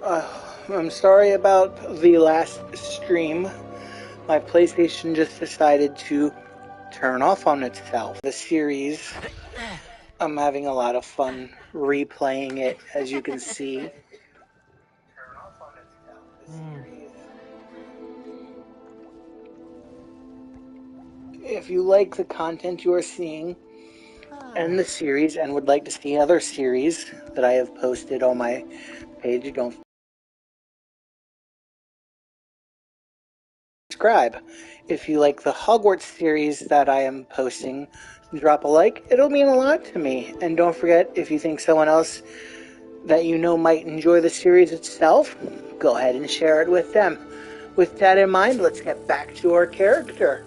I'm sorry about the last stream. My PlayStation just decided to turn off on itself. The series, I'm having a lot of fun replaying it, as you can see. If you like the content you are seeing and the series and would like to see other series that I have posted on my page, don't subscribe. If you like the Hogwarts series that I am posting, drop a like. It'll mean a lot to me. And don't forget, if you think someone else that you know might enjoy the series itself, go ahead and share it with them. With that in mind, let's get back to our character.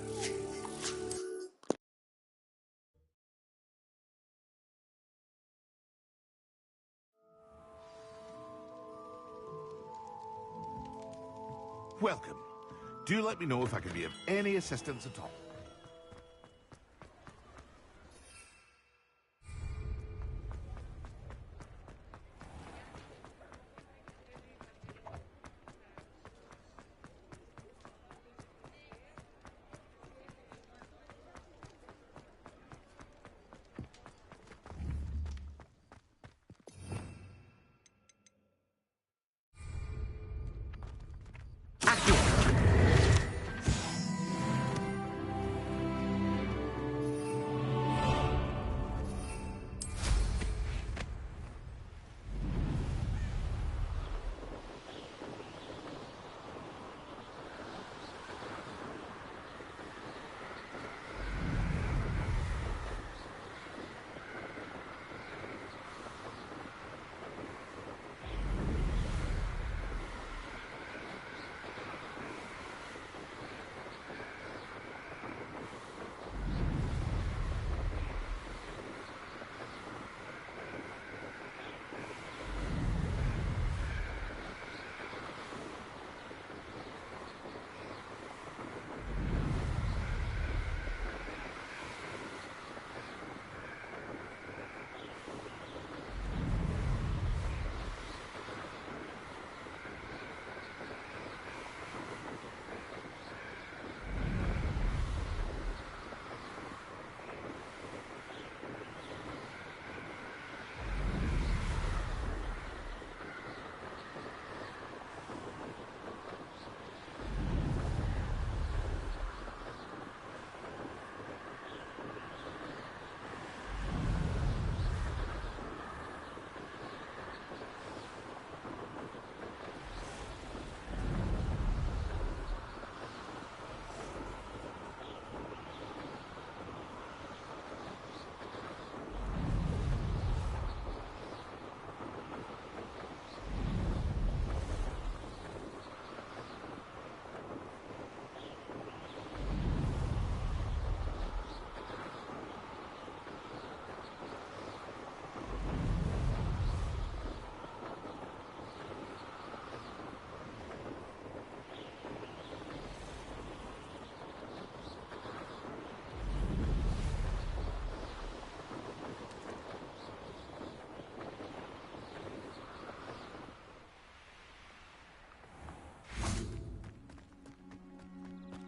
Welcome. Do let me know if I can be of any assistance at all.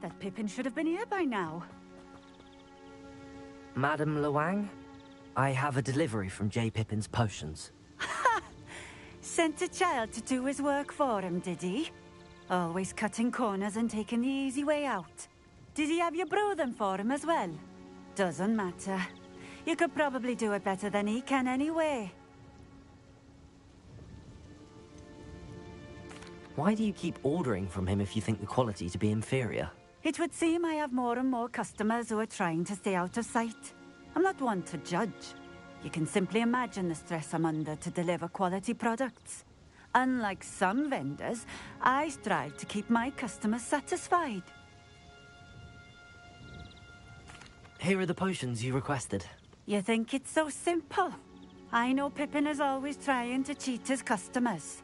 That Pippin should have been here by now. Madam Luang, I have a delivery from J. Pippin's potions. Ha! Sent a child to do his work for him, did he? Always cutting corners and taking the easy way out. Did he have you brew them for him as well? Doesn't matter. You could probably do it better than he can anyway. Why do you keep ordering from him if you think the quality to be inferior? It would seem I have more and more customers who are trying to stay out of sight. I'm not one to judge. You can simply imagine the stress I'm under to deliver quality products. Unlike some vendors, I strive to keep my customers satisfied. Here are the potions you requested. You think it's so simple? I know Pippin is always trying to cheat his customers.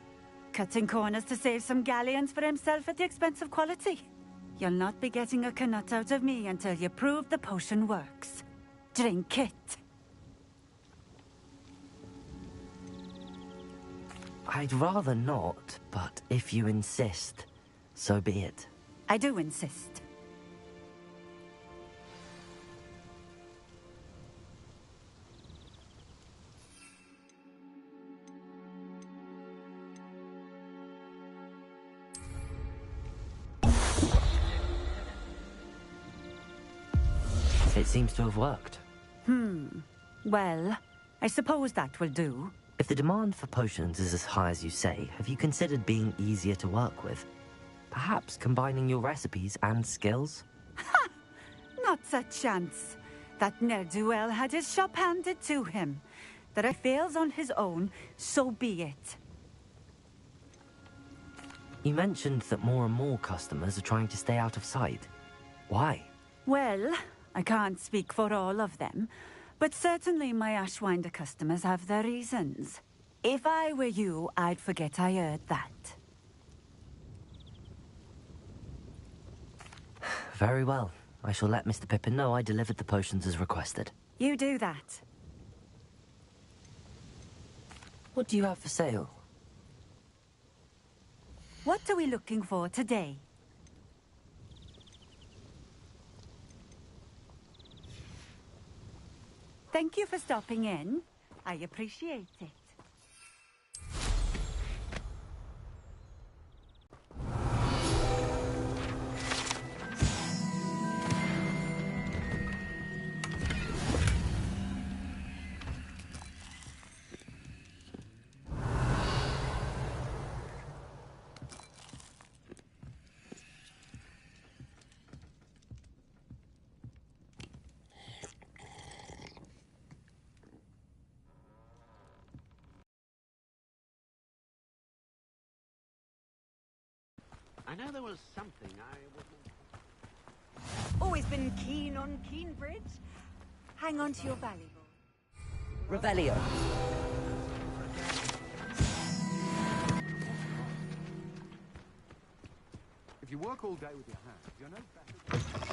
Cutting corners to save some galleons for himself at the expense of quality. You'll not be getting a canut out of me until you prove the potion works. Drink it. I'd rather not, but if you insist, so be it. I do insist. It seems to have worked. Well, I suppose that will do. If the demand for potions is as high as you say, have you considered being easier to work with? Perhaps combining your recipes and skills? Not a chance. That ne'er-do-well had his shop handed to him. That if fails on his own, so be it. You mentioned that more and more customers are trying to stay out of sight. Why? Well, I can't speak for all of them, but certainly my Ashwinder customers have their reasons. If I were you, I'd forget I heard that. Very well. I shall let Mr. Pippin know I delivered the potions as requested. You do that. What do you have for sale? What are we looking for today? Thank you for stopping in. I appreciate it. I know there was something I wasn't... Always been keen on Keenbridge. Hang on to your valuables. Revelio. If you work all day with your hands, you're no better.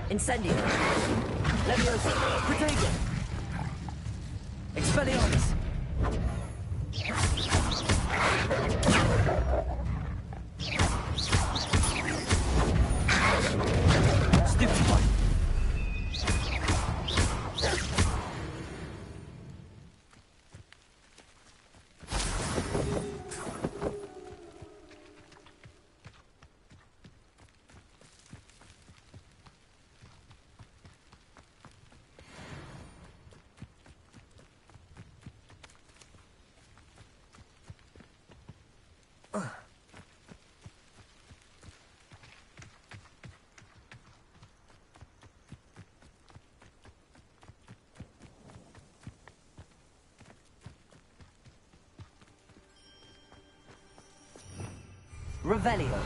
Incendio. Leviosa. Protego. Expelliarmus. Stupefy. Revelio.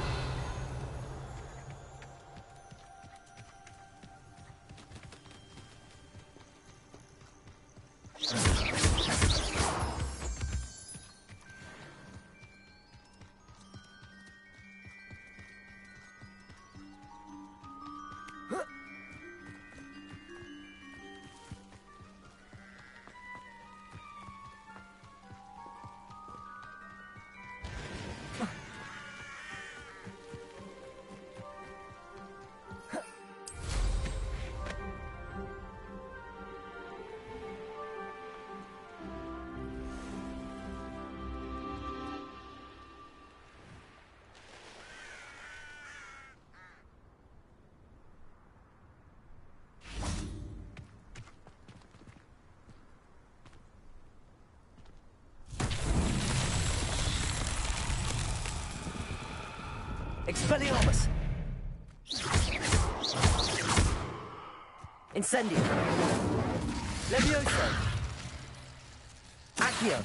Expelliarmus! Incendio! Levioso! Accio!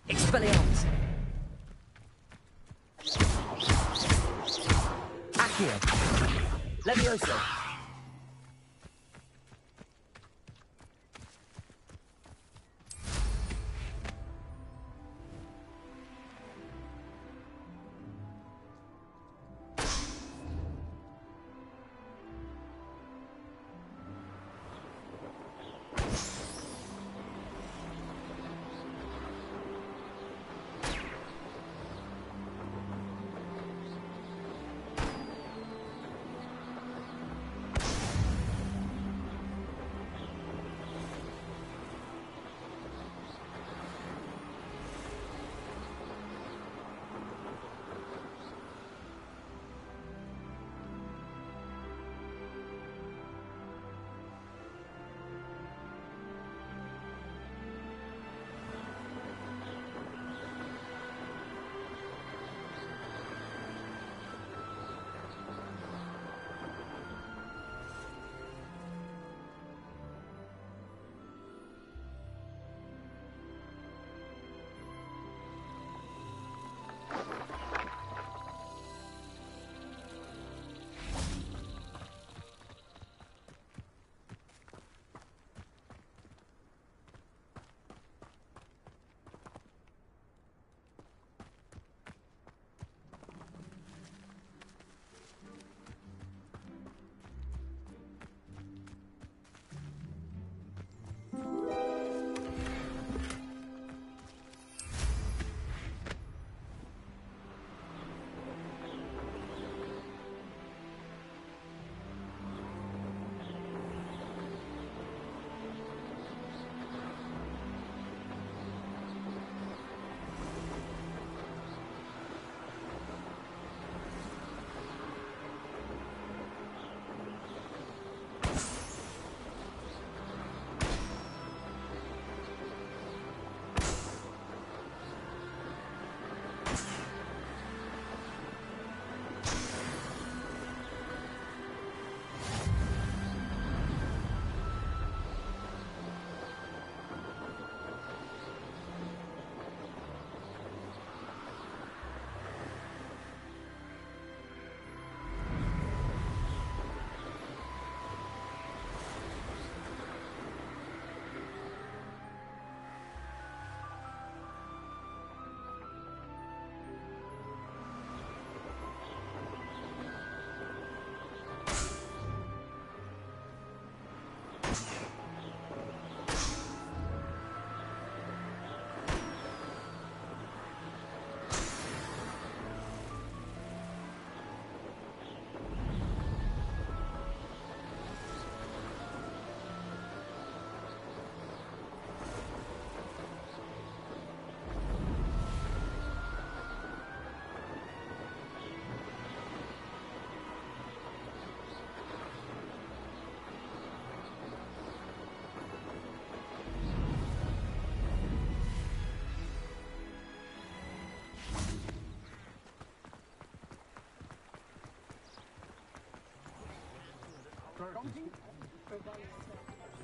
Expelliarmus! Accio! Levioso!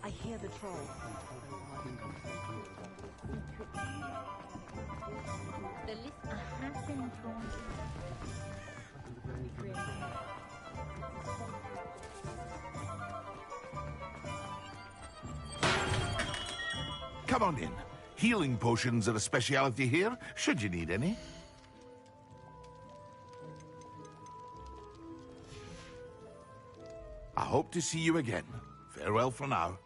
I hear the troll. The list has been drawn. Come on in. Healing potions are a speciality here, should you need any. I hope to see you again. Farewell for now.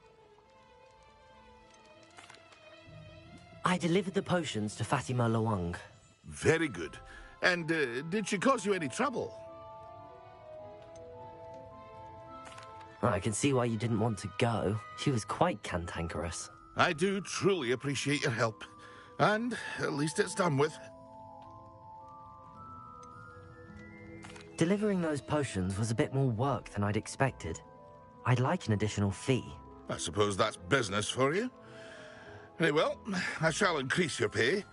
I delivered the potions to Fatima Lawang. Very good. And did she cause you any trouble? I can see why you didn't want to go. She was quite cantankerous. I do truly appreciate your help. And at least it's done with. Delivering those potions was a bit more work than I'd expected. I'd like an additional fee. I suppose that's business for you. Very well, I shall increase your pay,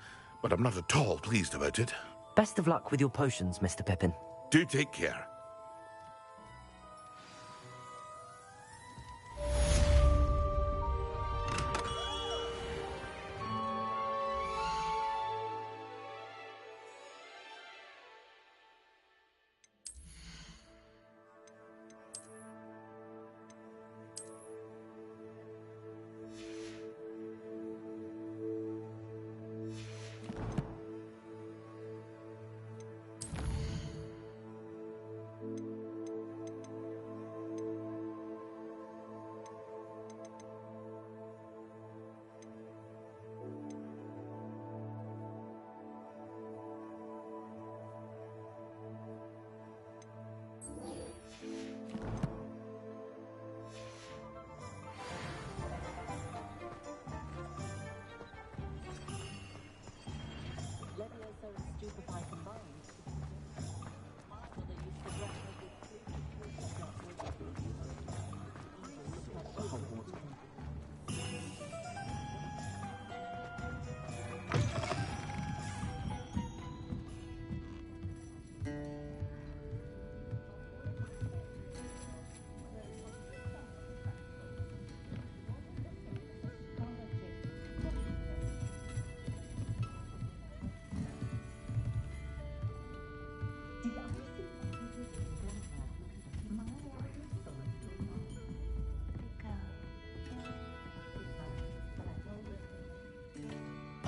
but I'm not at all pleased about it. Best of luck with your potions, Mr. Pippin. Do take care.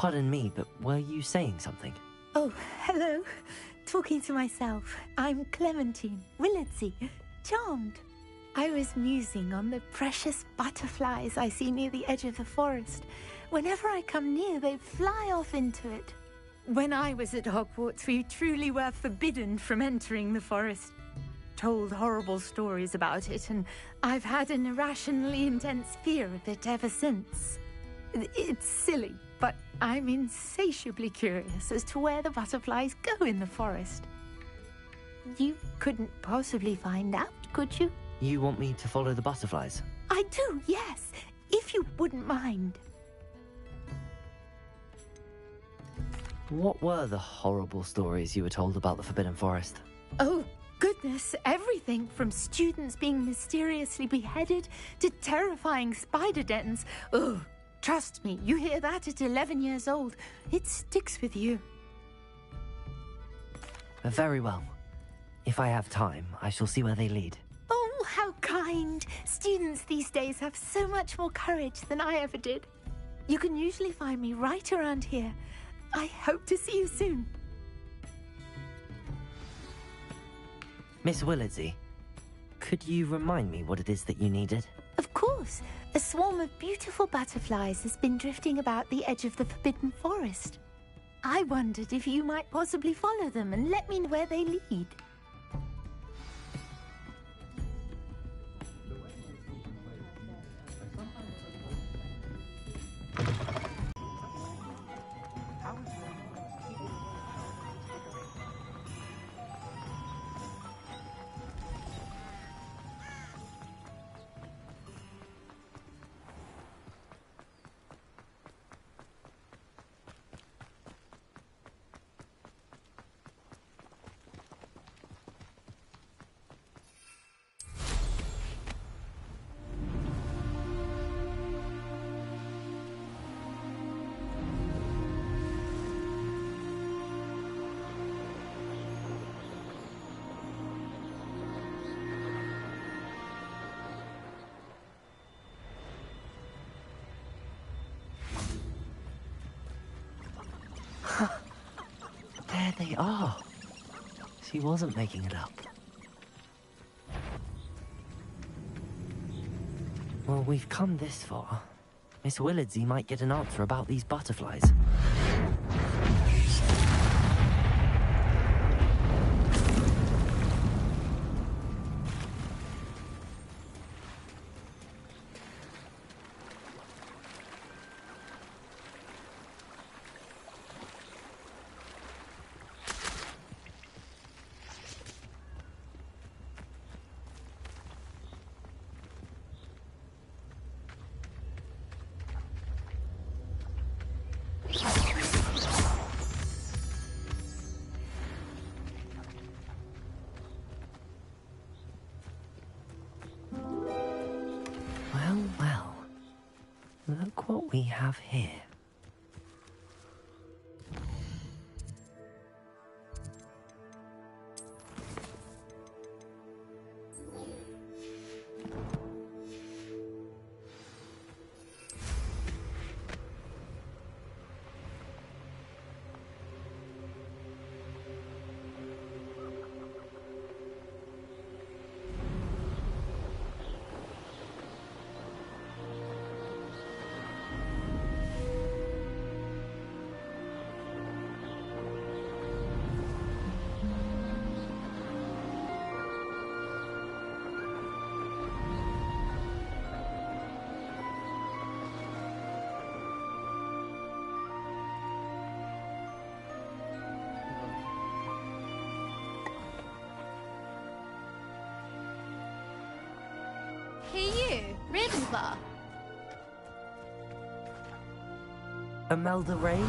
Pardon me, but were you saying something? Oh, hello. Talking to myself. I'm Clementine Willardsey. Charmed. I was musing on the precious butterflies I see near the edge of the forest. Whenever I come near, they fly off into it. When I was at Hogwarts, we truly were forbidden from entering the forest. Told horrible stories about it, and I've had an irrationally intense fear of it ever since. It's silly, but I'm insatiably curious as to where the butterflies go in the forest. You couldn't possibly find out, could you? You want me to follow the butterflies? I do, yes, if you wouldn't mind. What were the horrible stories you were told about the Forbidden Forest? Oh, goodness, everything from students being mysteriously beheaded to terrifying spider dens. Ugh. Trust me, you hear that at 11 years old, it sticks with you. Very well. If I have time, I shall see where they lead. Oh, how kind. Students these days have so much more courage than I ever did. You can usually find me right around here. I hope to see you soon. Miss Willardsey, could you remind me what it is that you needed? Of course. A swarm of beautiful butterflies has been drifting about the edge of the Forbidden Forest. I wondered if you might possibly follow them and let me know where they lead. There they are. She wasn't making it up. Well, we've come this far. Miss Willardsey might get an answer about these butterflies. have here? Hey you, Ravenclaw. Imelda Reyes?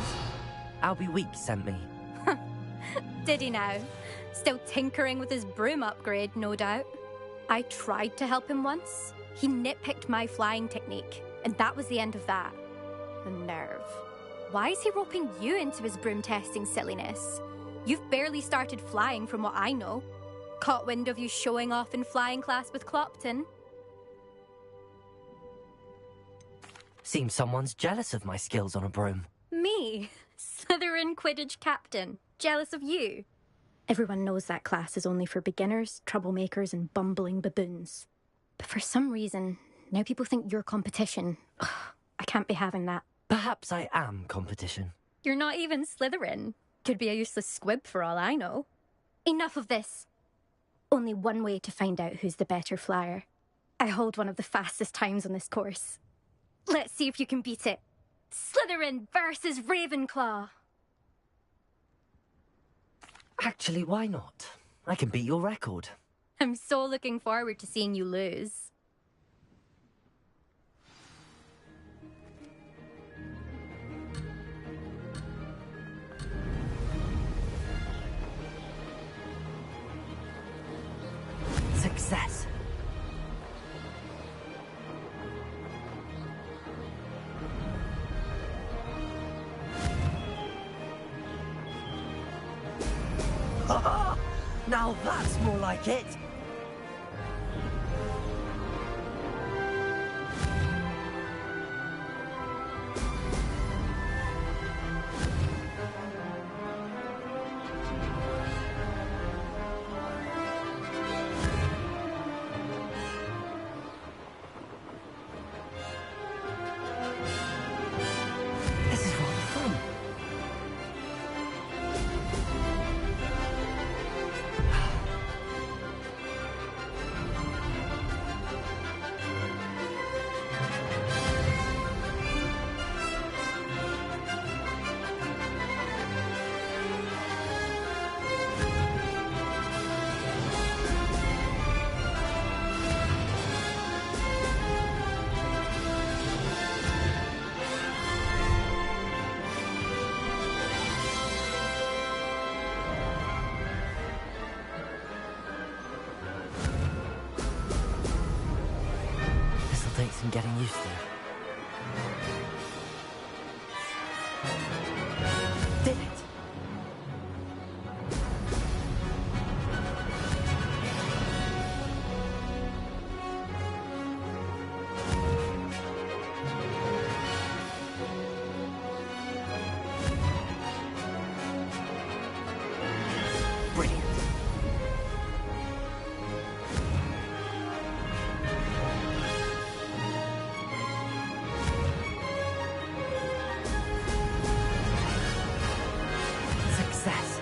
Albie Week sent me. Did he now? Still tinkering with his broom upgrade, no doubt. I tried to help him once. He nitpicked my flying technique, and that was the end of that. The nerve. Why is he roping you into his broom testing silliness? You've barely started flying from what I know. Caught wind of you showing off in flying class with Clopton. Seems someone's jealous of my skills on a broom. Me? Slytherin Quidditch captain. Jealous of you? Everyone knows that class is only for beginners, troublemakers, and bumbling baboons. But for some reason, now people think you're competition. Ugh, I can't be having that. Perhaps I am competition. You're not even Slytherin. Could be a useless squib for all I know. Enough of this. Only one way to find out who's the better flyer. I hold one of the fastest times on this course. Let's see if you can beat it. Slytherin versus Ravenclaw. Actually, why not? I can beat your record. I'm so looking forward to seeing you lose. Success. Now that's more like it! This is rather fun. This'll take some getting used to. Did it! Brilliant. Success.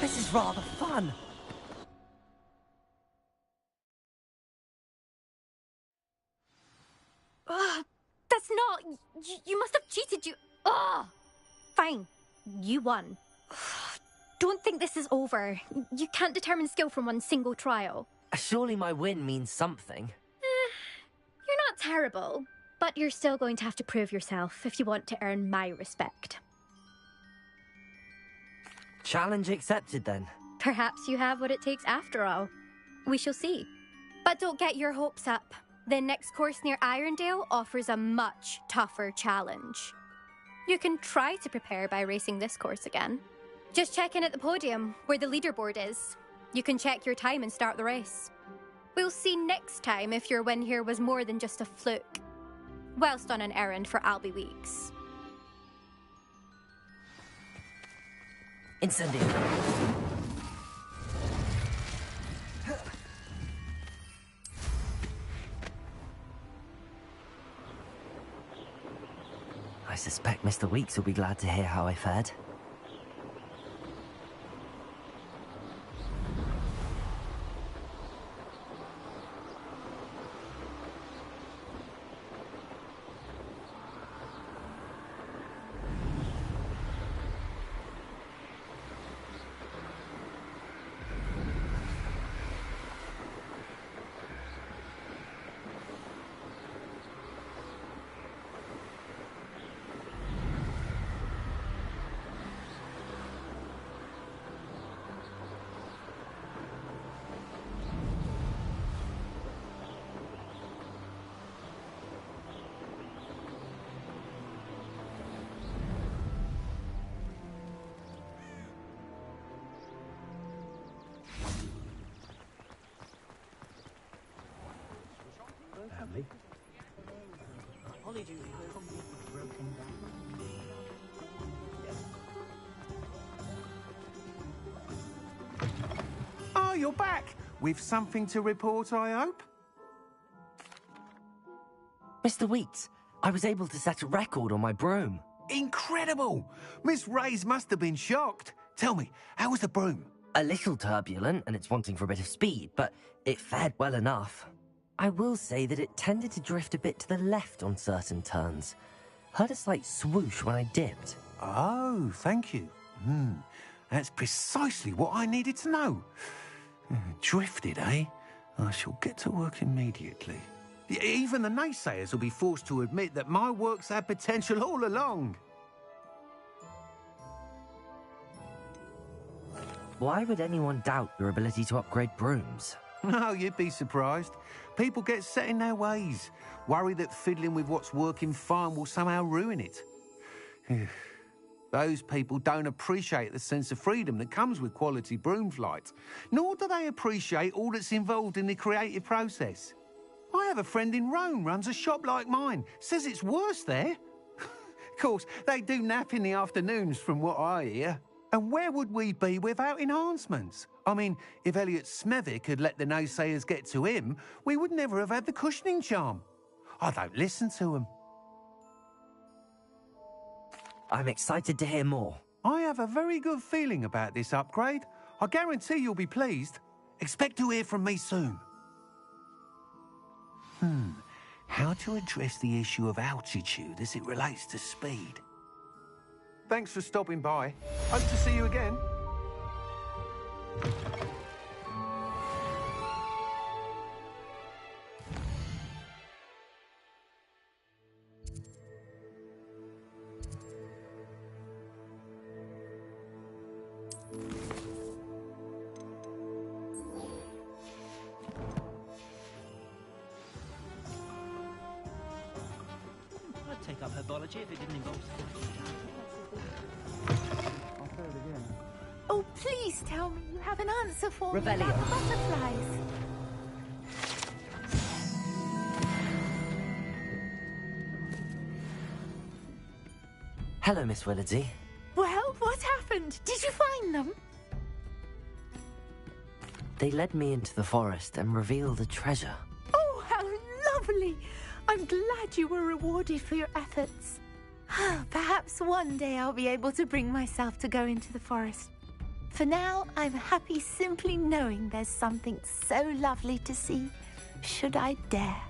This is rather fun. Ugh, that's not... You must have cheated, you... Ugh! Fine. You won. Don't think this is over. You can't determine skill from one single trial. Surely my win means something. You're not terrible, but you're still going to have to prove yourself if you want to earn my respect. Challenge accepted then. Perhaps you have what it takes after all. We shall see. But don't get your hopes up. The next course near Irondale offers a much tougher challenge. You can try to prepare by racing this course again. Just check in at the podium, where the leaderboard is. You can check your time and start the race. We'll see next time if your win here was more than just a fluke, whilst on an errand for Albie Weeks. Incendio. I suspect Mr. Weeks will be glad to hear how I fared. Oh, you're back! With something to report, I hope? Mr. Weeks, I was able to set a record on my broom. Incredible! Miss Reyes must have been shocked. Tell me, how was the broom? A little turbulent, and it's wanting for a bit of speed, but it fared well enough. I will say that it tended to drift a bit to the left on certain turns. Heard a slight swoosh when I dipped. Oh, thank you. That's precisely what I needed to know. Drifted, eh? I shall get to work immediately. Even the naysayers will be forced to admit that my work's had potential all along. Why would anyone doubt your ability to upgrade brooms? No, you'd be surprised. People get set in their ways, worry that fiddling with what's working fine will somehow ruin it. Those people don't appreciate the sense of freedom that comes with quality broom flight, nor do they appreciate all that's involved in the creative process. I have a friend in Rome runs a shop like mine, says it's worse there. Of course, they do nap in the afternoons from what I hear. And where would we be without enhancements? I mean, if Elliot Smethwick had let the naysayers get to him, we would never have had the cushioning charm. I don't listen to them. I'm excited to hear more. I have a very good feeling about this upgrade. I guarantee you'll be pleased. Expect to hear from me soon. How to address the issue of altitude as it relates to speed? Thanks for stopping by. Hope to see you again. I'd take up herbology if it didn't involve... Oh, please tell me you have an answer for Revelio. me about butterflies. Hello, Miss Willardsey. Well, what happened? Did you find them? They led me into the forest and revealed a treasure. Oh, how lovely! I'm glad you were rewarded for your efforts. Perhaps one day I'll be able to bring myself to go into the forest. For now, I'm happy simply knowing there's something so lovely to see, should I dare.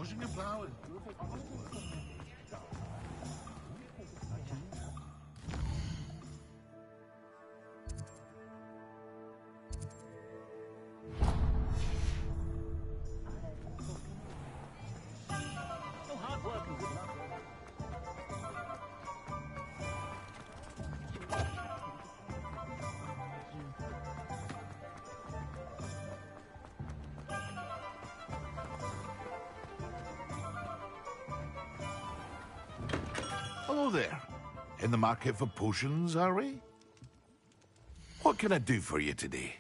pushing a plow. Oh, hard work and good luck. Hello there. In the market for potions, are we? What can I do for you today?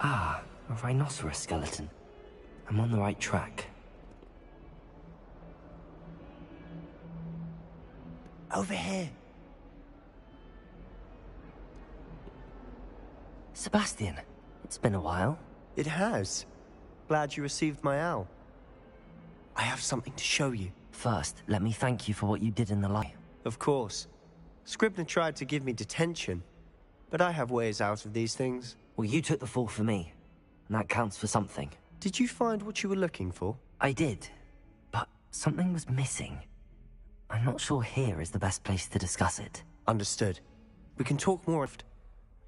Ah, a rhinoceros skeleton. I'm on the right track. Over here. Sebastian, it's been a while. It has. Glad you received my owl. I have something to show you. First, let me thank you for what you did in the light. Of course. Scribner tried to give me detention, but I have ways out of these things. Well, you took the fall for me, and that counts for something. Did you find what you were looking for? I did, but something was missing. I'm not sure here is the best place to discuss it. Understood. We can talk more.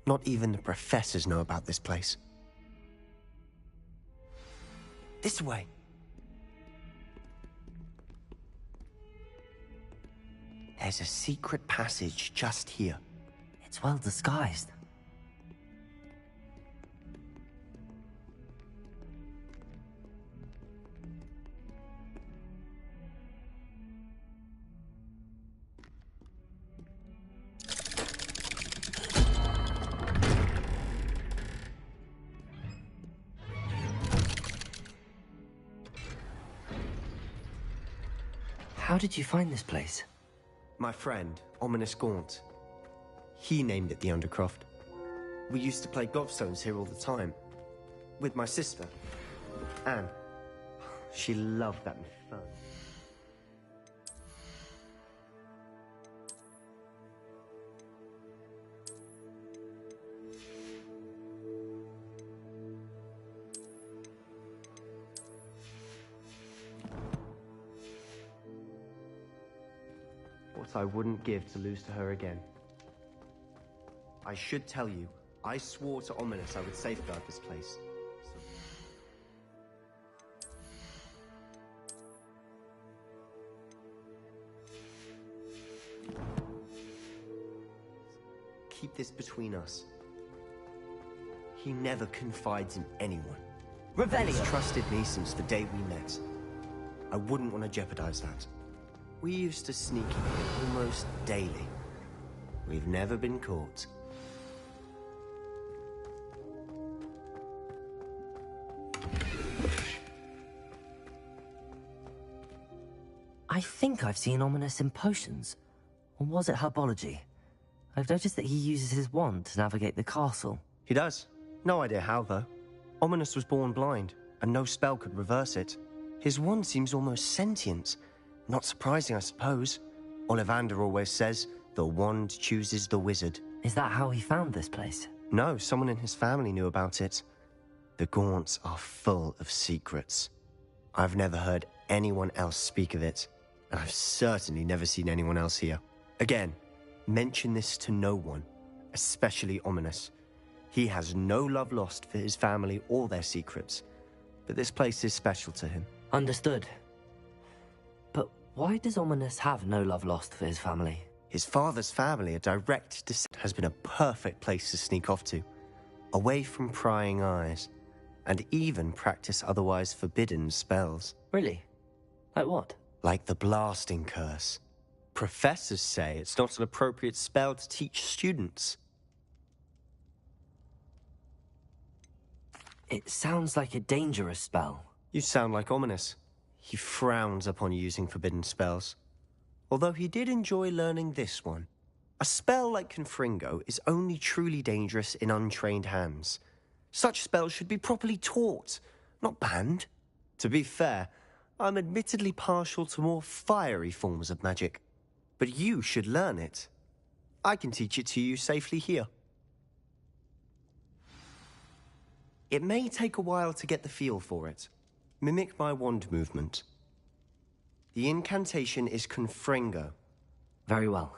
Not even the professors know about this place. This way. There's a secret passage just here. It's well disguised. How did you find this place? My friend, Ominous Gaunt. He named it the Undercroft. We used to play gobstones here all the time. With my sister, Anne. She loved that fun. What I wouldn't give to lose to her again. I should tell you, I swore to Ominous I would safeguard this place. Keep this between us. He never confides in anyone. Revelio. He's trusted me since the day we met. I wouldn't want to jeopardize that. We used to sneak in here almost daily. We've never been caught. I think I've seen Ominous in potions. Or was it herbology? I've noticed that he uses his wand to navigate the castle. He does. No idea how, though. Ominous was born blind, and no spell could reverse it. His wand seems almost sentient. Not surprising, I suppose. Ollivander always says, the wand chooses the wizard. Is that how he found this place? No, someone in his family knew about it. The Gaunts are full of secrets. I've never heard anyone else speak of it, and I've certainly never seen anyone else here. Again, mention this to no one, especially Ominous. He has no love lost for his family or their secrets, but this place is special to him. Understood. But Why does Ominous have no love lost for his family? His father's family, a direct descent, has been a perfect place to sneak off to, away from prying eyes, and even practice otherwise forbidden spells. Really? Like what? Like the blasting curse. Professors say it's not an appropriate spell to teach students. It sounds like a dangerous spell. You sound like Ominous. He frowns upon using forbidden spells. Although he did enjoy learning this one. A spell like Confringo is only truly dangerous in untrained hands. Such spells should be properly taught, not banned. To be fair, I'm admittedly partial to more fiery forms of magic. But you should learn it. I can teach it to you safely here. It may take a while to get the feel for it. Mimic my wand movement. The incantation is Confringo. Very well.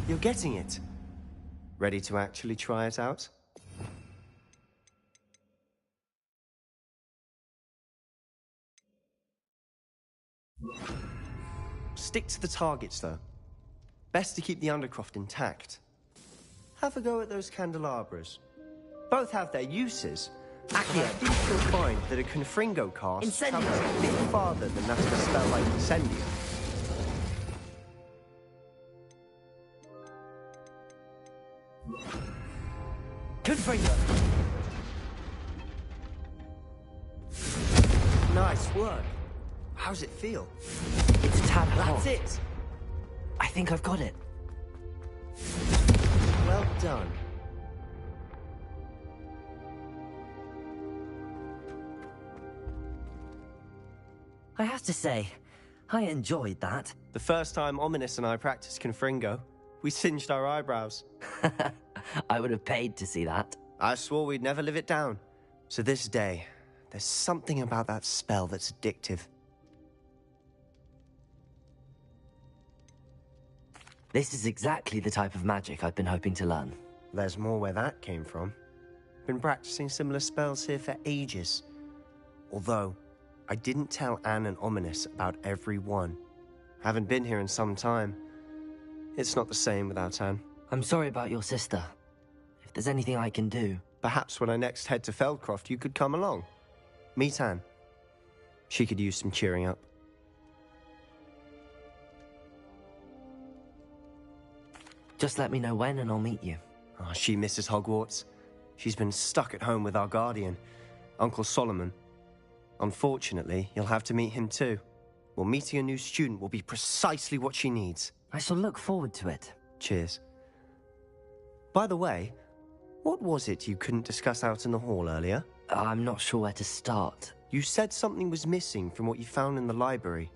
You're getting it. Ready to actually try it out? Stick to the targets, though. Best to keep the Undercroft intact. Have a go at those candelabras. Both have their uses. Actually, I think you'll find that a Confringo cast travels a bit farther than that of a spell like Incendio. Confringo! Nice work. How's it feel? It's a tad hot. That's it. I think I've got it. Well done. I have to say, I enjoyed that. The first time Ominous and I practiced Confringo, we singed our eyebrows. I would have paid to see that. I swore we'd never live it down. So this day, there's something about that spell that's addictive. This is exactly the type of magic I've been hoping to learn. There's more where that came from. Been practicing similar spells here for ages. Although, I didn't tell Anne and Ominous about every one. Haven't been here in some time. It's not the same without Anne. I'm sorry about your sister. If there's anything I can do... Perhaps when I next head to Feldcroft, you could come along. Meet Anne. She could use some cheering up. Just let me know when and I'll meet you. Oh, she misses Hogwarts. She's been stuck at home with our guardian, Uncle Solomon. Unfortunately, you'll have to meet him too. Well, meeting a new student will be precisely what she needs. I shall look forward to it. Cheers. By the way, what was it you couldn't discuss out in the hall earlier? I'm not sure where to start. You said something was missing from what you found in the library.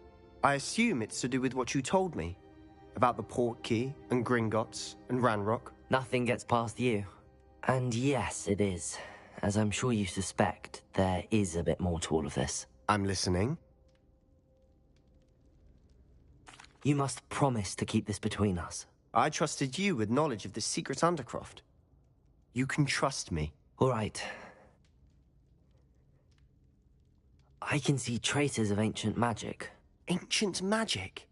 I assume it's to do with what you told me. About the Portkey, and Gringotts, and Ranrock. Nothing gets past you. And yes, it is. As I'm sure you suspect, there is a bit more to all of this. I'm listening. You must promise to keep this between us. I trusted you with knowledge of the secret Undercroft. You can trust me. All right. I can see traces of ancient magic. Ancient magic?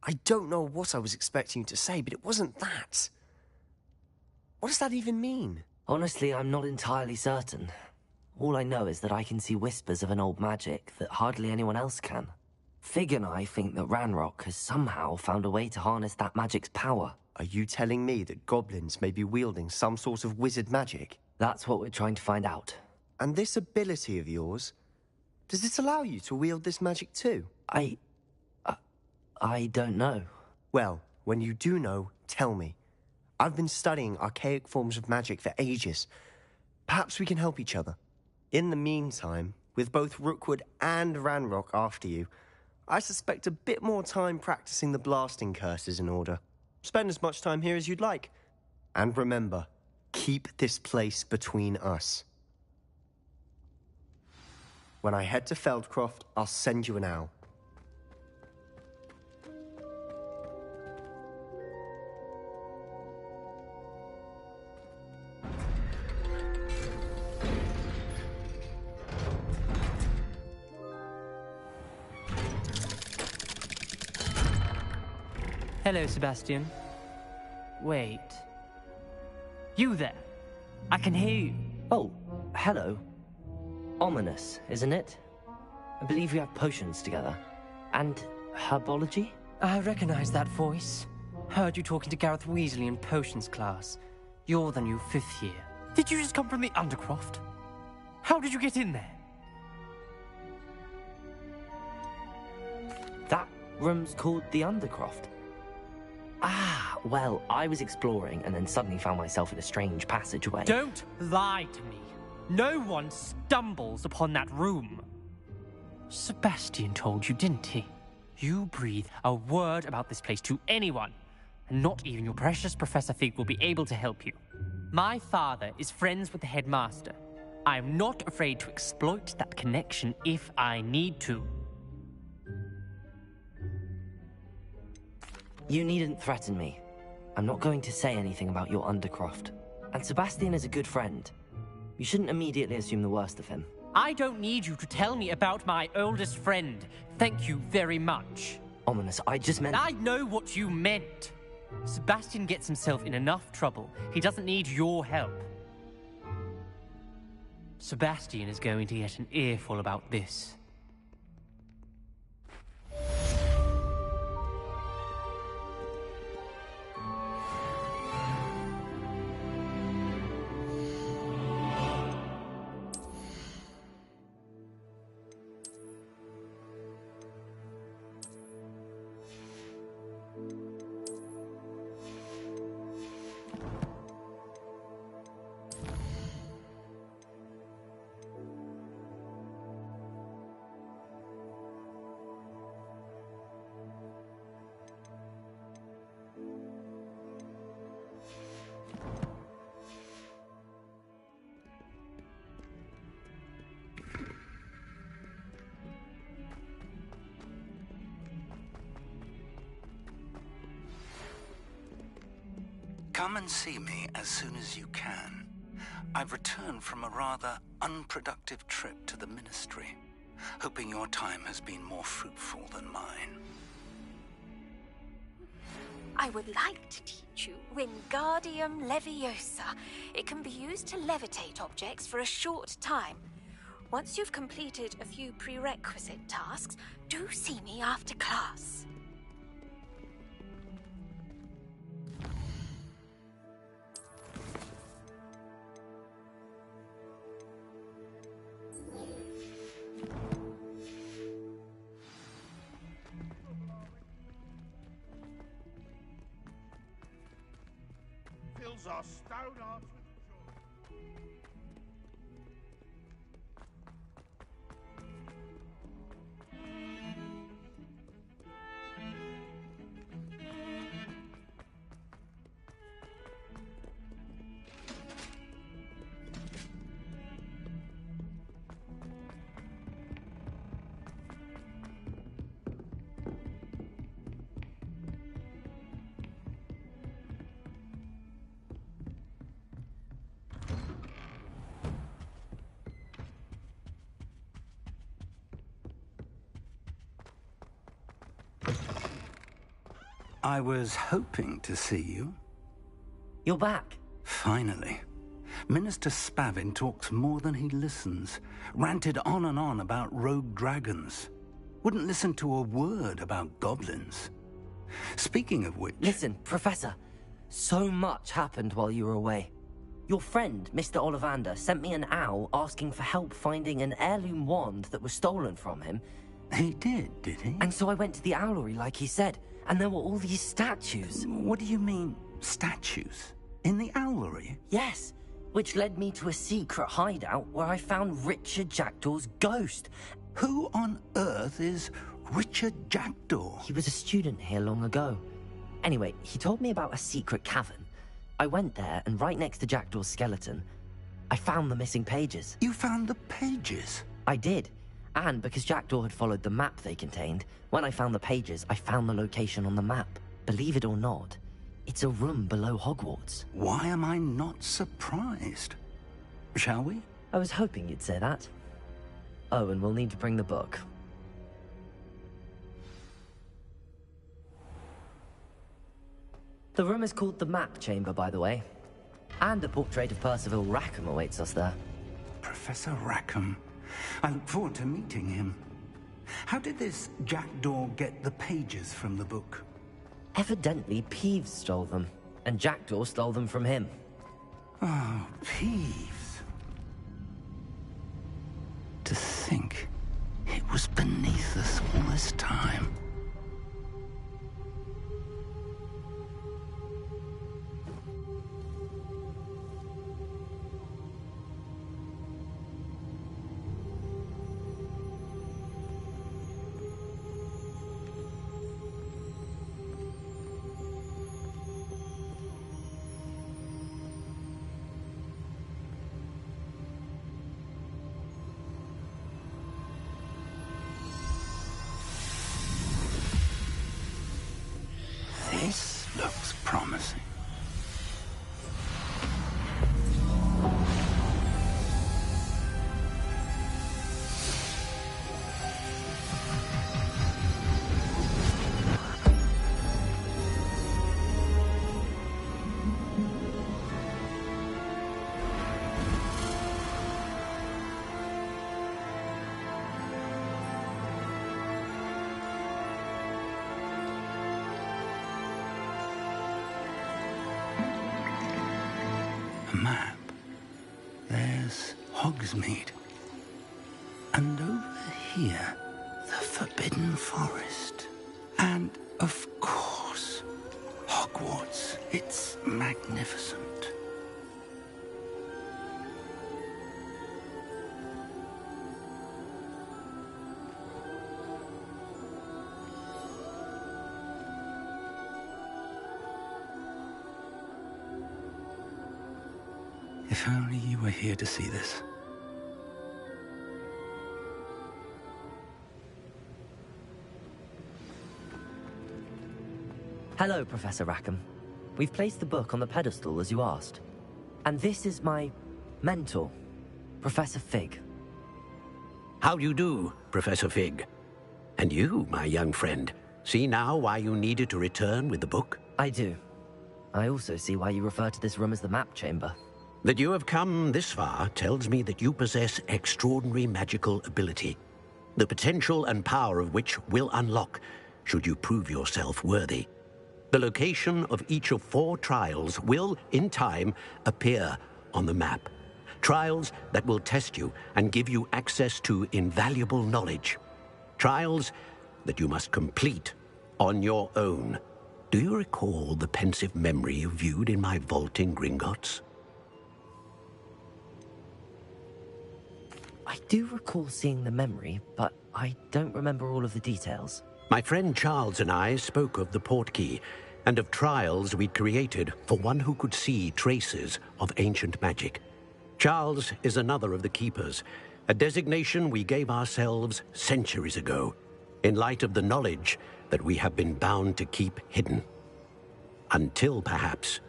I don't know what I was expecting you to say, but it wasn't that. What does that even mean? Honestly, I'm not entirely certain. All I know is that I can see whispers of an old magic that hardly anyone else can. Fig and I think that Ranrock has somehow found a way to harness that magic's power. Are you telling me that goblins may be wielding some sort of wizard magic? That's what we're trying to find out. And this ability of yours, does it allow you to wield this magic too? I don't know. Well, when you do know, tell me. I've been studying archaic forms of magic for ages. Perhaps we can help each other. In the meantime, with both Rookwood and Ranrock after you, I suspect a bit more time practicing the blasting curse is in order. Spend as much time here as you'd like. And remember, keep this place between us. When I head to Feldcroft, I'll send you an owl. Hello, Sebastian. Wait. You there? I can hear you. Oh, hello. Ominous, isn't it? I believe we have potions together. And herbology? I recognize that voice. Heard you talking to Gareth Weasley in potions class. You're the new 5th year. Did you just come from the Undercroft? How did you get in there? That room's called the Undercroft. Ah, well, I was exploring and then suddenly found myself in a strange passageway. Don't lie to me. No one stumbles upon that room. Sebastian told you, didn't he? You breathe a word about this place to anyone, and not even your precious Professor Fig will be able to help you. My father is friends with the headmaster. I am not afraid to exploit that connection if I need to. You needn't threaten me. I'm not going to say anything about your Undercroft. And Sebastian is a good friend. You shouldn't immediately assume the worst of him. I don't need you to tell me about my oldest friend. Thank you very much. Ominous, I just meant... I know what you meant. Sebastian gets himself in enough trouble. He doesn't need your help. Sebastian is going to get an earful about this. Come and see me as soon as you can. I've returned from a rather unproductive trip to the Ministry, hoping your time has been more fruitful than mine. I would like to teach you Wingardium Leviosa. It can be used to levitate objects for a short time. Once you've completed a few prerequisite tasks, do see me after class. Fills our stout hearts with joy. I was hoping to see you. You're back. Finally. Minister Spavin talks more than he listens. Ranted on and on about rogue dragons. Wouldn't listen to a word about goblins. Speaking of which... Listen, Professor. So much happened while you were away. Your friend, Mr. Ollivander, sent me an owl asking for help finding an heirloom wand that was stolen from him. He did he? And so I went to the owlery like he said, and there were all these statues. What do you mean, statues? In the owlery? Yes, which led me to a secret hideout where I found Richard Jackdaw's ghost. Who on earth is Richard Jackdaw? He was a student here long ago. Anyway, he told me about a secret cavern. I went there, and right next to Jackdaw's skeleton, I found the missing pages. You found the pages? I did. And because Jackdaw had followed the map they contained, when I found the pages, I found the location on the map. Believe it or not, it's a room below Hogwarts. Why am I not surprised? Shall we? I was hoping you'd say that. Oh, and we'll need to bring the book. The room is called the Map Chamber, by the way. And a portrait of Percival Rackham awaits us there. Professor Rackham. I look forward to meeting him. How did this jackdaw get the pages from the book? Evidently, Peeves stole them, and Jackdaw stole them from him. Oh, Peeves. To think it was beneath us all this time. This looks promising. Map. There's Hogsmeade. And over here, the Forbidden Forest. And, of course, Hogwarts. It's magnificent. If only you were here to see this. Hello, Professor Rackham. We've placed the book on the pedestal as you asked. And this is my mentor, Professor Fig. How do you do, Professor Fig? And you, my young friend, see now why you needed to return with the book? I do. I also see why you refer to this room as the Map Chamber. That you have come this far tells me that you possess extraordinary magical ability, the potential and power of which will unlock should you prove yourself worthy. The location of each of 4 trials will, in time, appear on the map. Trials that will test you and give you access to invaluable knowledge. Trials that you must complete on your own. Do you recall the pensive memory you viewed in my vault in Gringotts? I do recall seeing the memory, but I don't remember all of the details. My friend Charles and I spoke of the portkey and of trials we'd created for one who could see traces of ancient magic. Charles is another of the keepers, a designation we gave ourselves centuries ago, in light of the knowledge that we have been bound to keep hidden. Until perhaps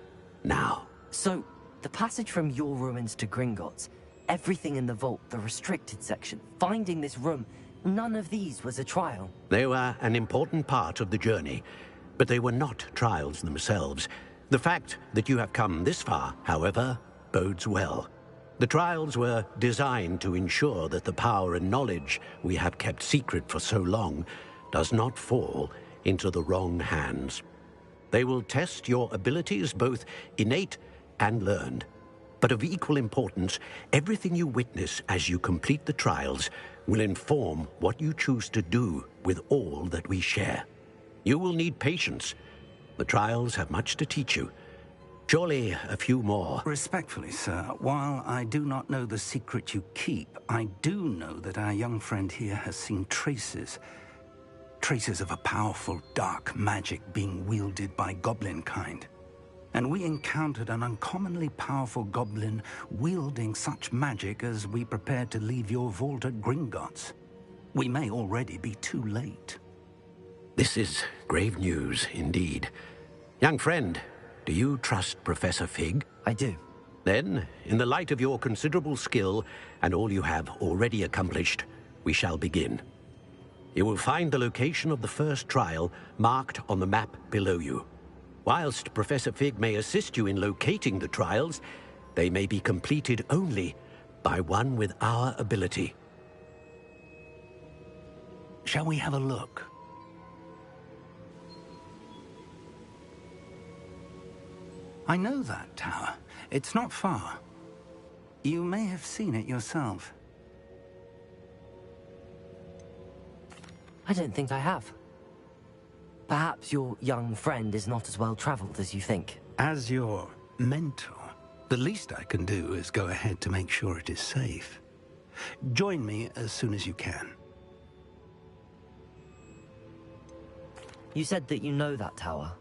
now. So, the passage from your ruins to Gringotts, everything in the vault, the restricted section, finding this room, none of these was a trial. They were an important part of the journey, but they were not trials themselves. The fact that you have come this far, however, bodes well. The trials were designed to ensure that the power and knowledge we have kept secret for so long does not fall into the wrong hands. They will test your abilities, both innate and learned. But of equal importance, everything you witness as you complete the trials will inform what you choose to do with all that we share. You will need patience. The trials have much to teach you. Surely a few more. Respectfully, sir, while I do not know the secret you keep, I do know that our young friend here has seen traces of a powerful dark magic being wielded by goblin kind. And we encountered an uncommonly powerful goblin wielding such magic as we prepared to leave your vault at Gringotts. We may already be too late. This is grave news indeed. Young friend, do you trust Professor Fig? I do. Then, in the light of your considerable skill and all you have already accomplished, we shall begin. You will find the location of the first trial marked on the map below you. Whilst Professor Fig may assist you in locating the trials, they may be completed only by one with our ability. Shall we have a look? I know that tower. It's not far. You may have seen it yourself. I don't think I have. Perhaps your young friend is not as well traveled as you think. As your mentor, the least I can do is go ahead to make sure it is safe. Join me as soon as you can. You said that you know that tower.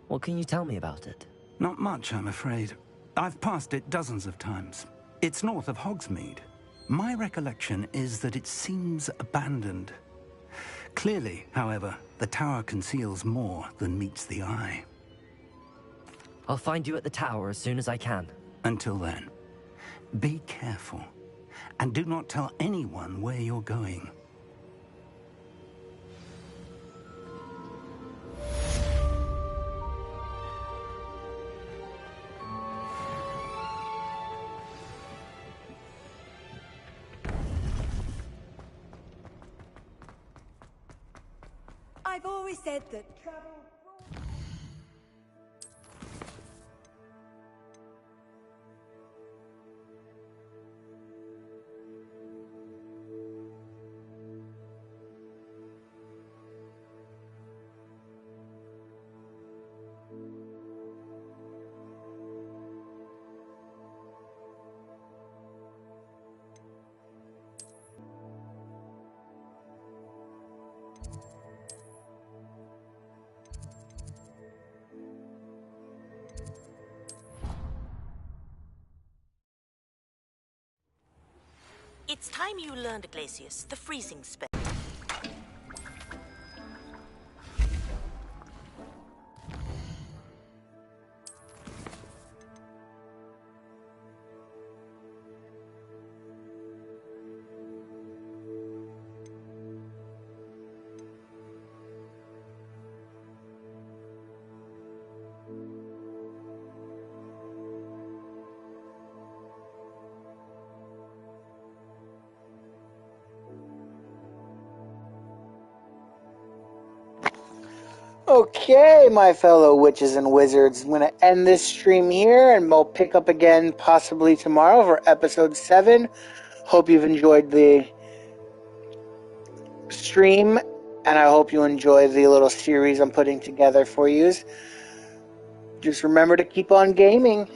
What can you tell me about it? Not much, I'm afraid. I've passed it dozens of times. It's north of Hogsmeade. My recollection is that it seems abandoned. Clearly, however, the tower conceals more than meets the eye. I'll find you at the tower as soon as I can. Until then, be careful, and do not tell anyone where you're going. I've always said that travel... It's time you learned, Glacius, the freezing spell. Okay, my fellow witches and wizards, I'm going to end this stream here, and we'll pick up again possibly tomorrow for episode 7. Hope you've enjoyed the stream, and I hope you enjoy the little series I'm putting together for you. Just remember to keep on gaming,